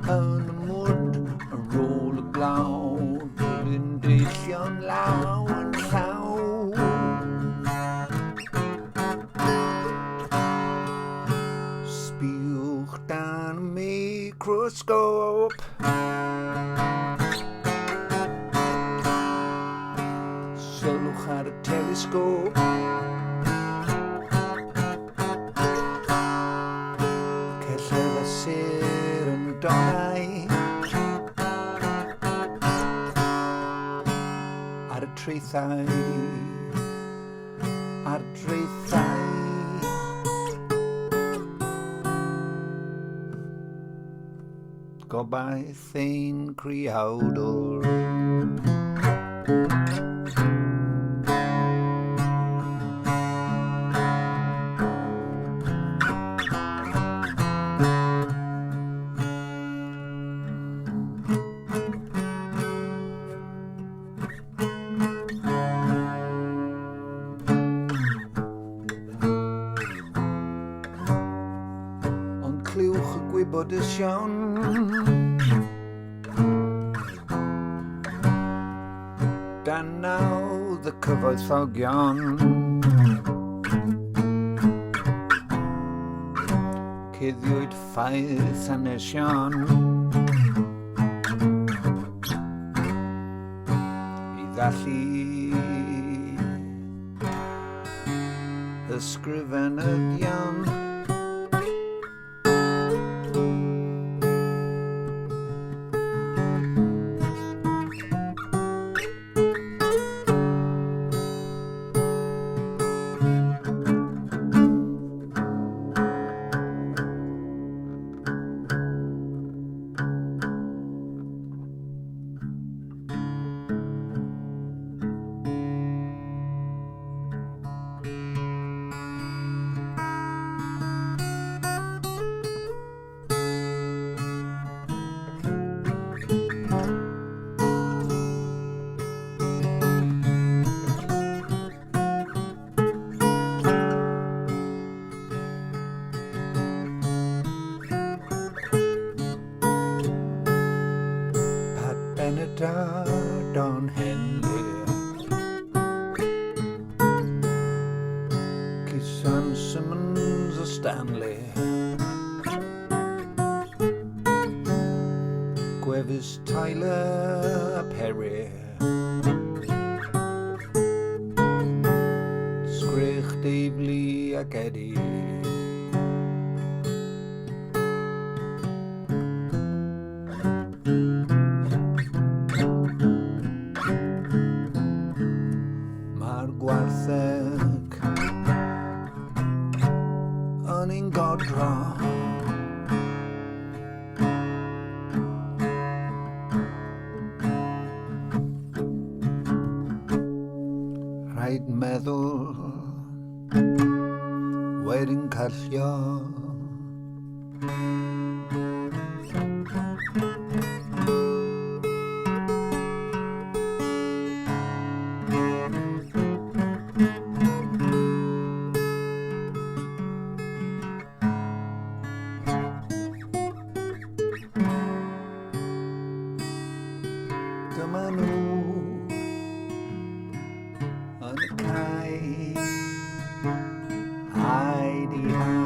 Yn y mwd, y rôl y glaw, dilyn deillion law yn llaw. Sbiwch dan y microscope, sylwch ar y telescope. Sir yn donau ar y traethau, ar draethau. Gobaith ein criawdwr. Clywch y gwybodaethon dan nawdd y cyfoethogion, cuddiwyd ffaith hanesion i ddalu ysgrifenyddion. Don Henley, Kisan Simmons, Stanley, Gwevis Tyler Perry, Sgrych Dave Lee ac Eddie. Gw'Artheg yn ein godro, rhaid meddwl wedyn callio. behind.